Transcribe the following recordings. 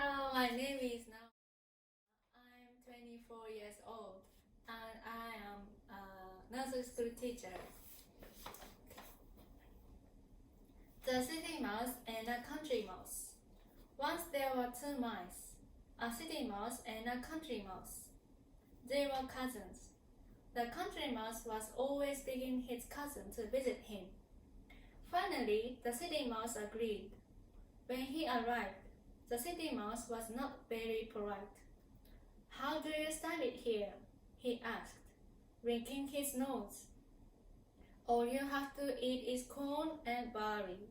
My name is now. I'm 24 years old and I am a nursery school teacher. The city mouse and a country mouse. Once there were two mice, a city mouse and a country mouse. They were cousins. The country mouse was always begging his cousin to visit him. Finally, the city mouse agreed. When he arrived, the city mouse was not very polite. "How do you stand it here?" he asked, wrinking his nose. "All you have to eat is corn and barley.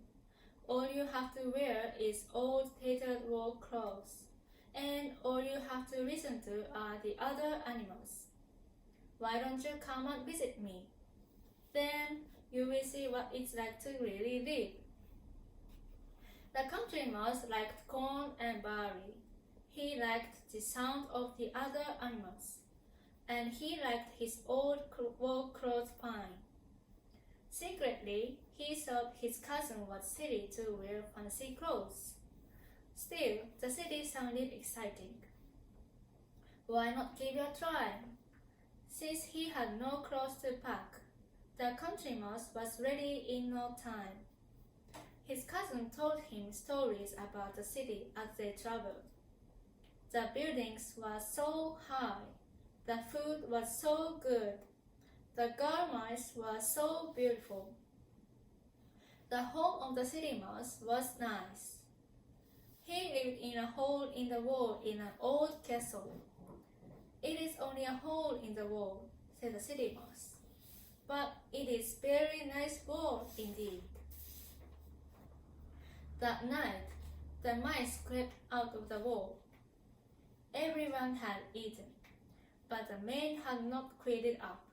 All you have to wear is old tattered war clothes. And all you have to listen to are the other animals. Why don't you come and visit me? Then you will see what it's like to really live." The country mouse liked corn and barley. He liked the sound of the other animals. And he liked his old war clothes fine. Secretly, he thought his cousin was silly to wear fancy clothes. Still, the city sounded exciting. Why not give it a try? Since he had no clothes to pack, the country mouse was ready in no time. His cousin told him stories about the city as they traveled. The buildings were so high, the food was so good, the girl mice were so beautiful. The home of the city mouse was nice. He lived in a hole in the wall in an old castle. "It is only a hole in the wall," said the city mouse. "But it is very nice wall indeed." That night, the mice crept out of the wall. Everyone had eaten, but the men had not cleared up.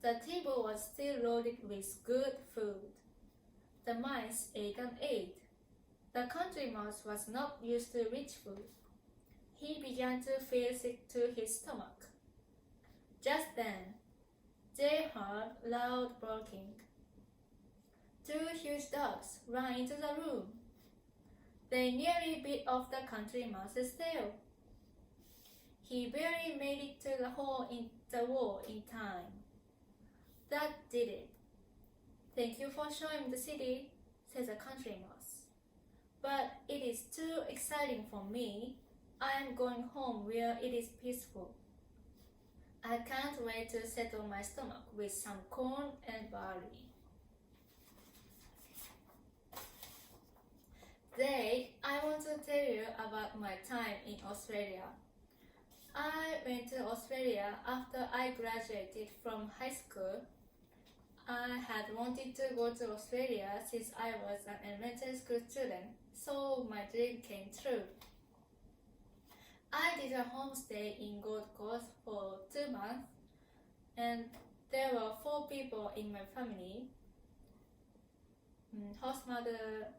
The table was still loaded with good food. The mice ate and ate. The country mouse was not used to rich food. He began to feel sick to his stomach. Just then, they heard loud barking. Two huge dogs ran into the room. They nearly bit off the country mouse's tail. He barely made it to the hole in the wall in time. That did it. "Thank you for showing the city," said the country mouse. "But it is too exciting for me. I am going home where it is peaceful. I can't wait to settle my stomach with some corn and barley." Today, I want to tell you about my time in Australia. I went to Australia after I graduated from high school. I had wanted to go to Australia since I was an elementary school student, so my dream came true. I did a homestay in Gold Coast for 2 months, and there were 4 people in my family. Host mother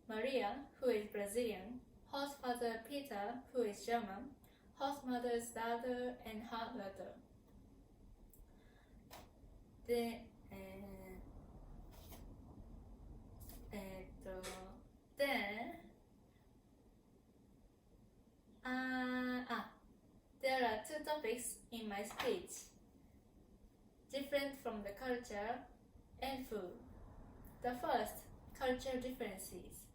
Maria, who is Brazilian, host father Peter, who is German, host mother's daughter and her daughter. Then there are 2 topics in my speech, different from the culture and food. The first, culture differences.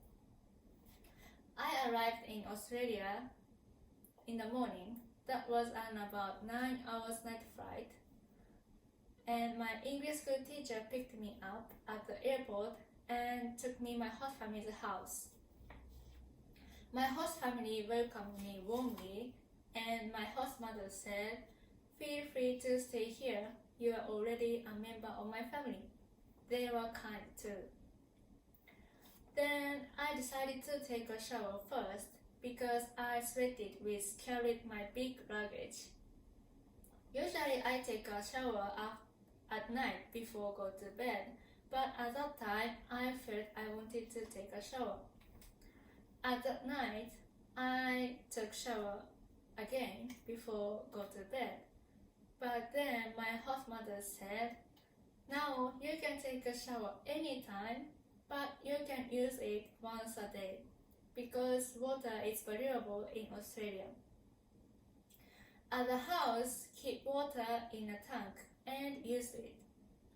I arrived in Australia in the morning. That was an about 9 hours night flight. And my English school teacher picked me up at the airport and took me to my host family's house. My host family welcomed me warmly, and my host mother said, "Feel free to stay here. You are already a member of my family." They were kind too. Then I decided to take a shower first because I sweated with carrying my big luggage. Usually I take a shower at night before go to bed, but at that time I felt I wanted to take a shower. At that night, I took shower again before go to bed. But then my host mother said, "Now you can take a shower anytime, but you can use it once a day. because water is valuable in Australia. At the house, keep water in a tank and use it.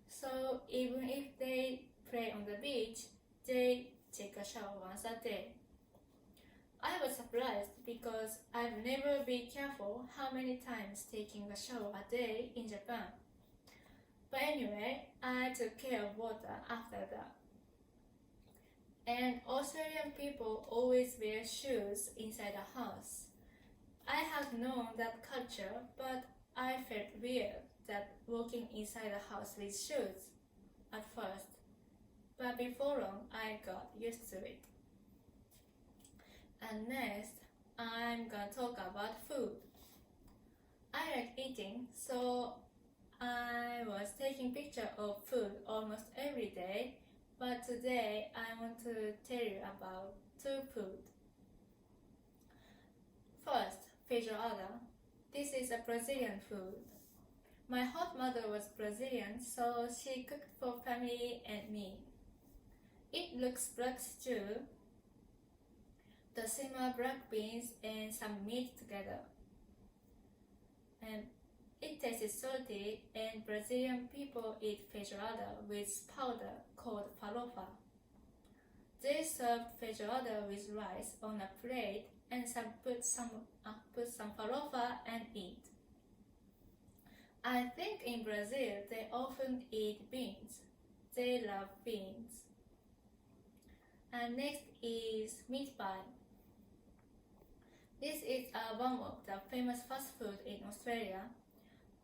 So even if they play on the beach, they take a shower once a day. I was surprised because I've never been careful how many times taking a shower a day in Japan. But anyway, I took care of water after that. And Australian people always wear shoes inside the house. I have known that culture, but I felt weird that walking inside the house with shoes at first. But before long, I got used to it. And next, I'm gonna talk about food. I like eating, so I was taking pictures of food almost every day, but today I want to tell you about two food. First, feijoada. This is a Brazilian food. My hot mother was Brazilian, so she cooked for family and me. It looks black stew. The simmer black beans and some meat together. And it tastes salty, and Brazilian people eat feijoada with powder called farofa. They served feijoada with rice on a plate and put some farofa and eat. I think in Brazil they often eat beans. They love beans. And next is meat pie. This is one of the famous fast food in Australia.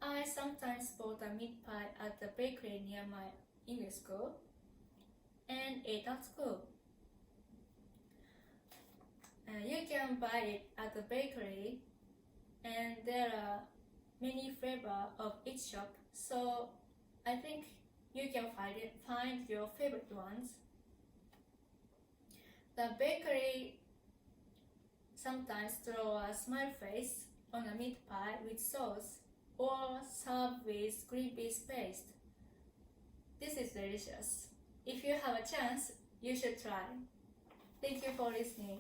I sometimes bought a meat pie at the bakery near my English school and ate at school. You can buy it at the bakery, and there are many flavors of each shop, so I think you can find your favorite ones. The bakery sometimes throw a smile face on a meat pie with sauce or serve with green peas paste. This is delicious. If you have a chance, you should try. Thank you for listening.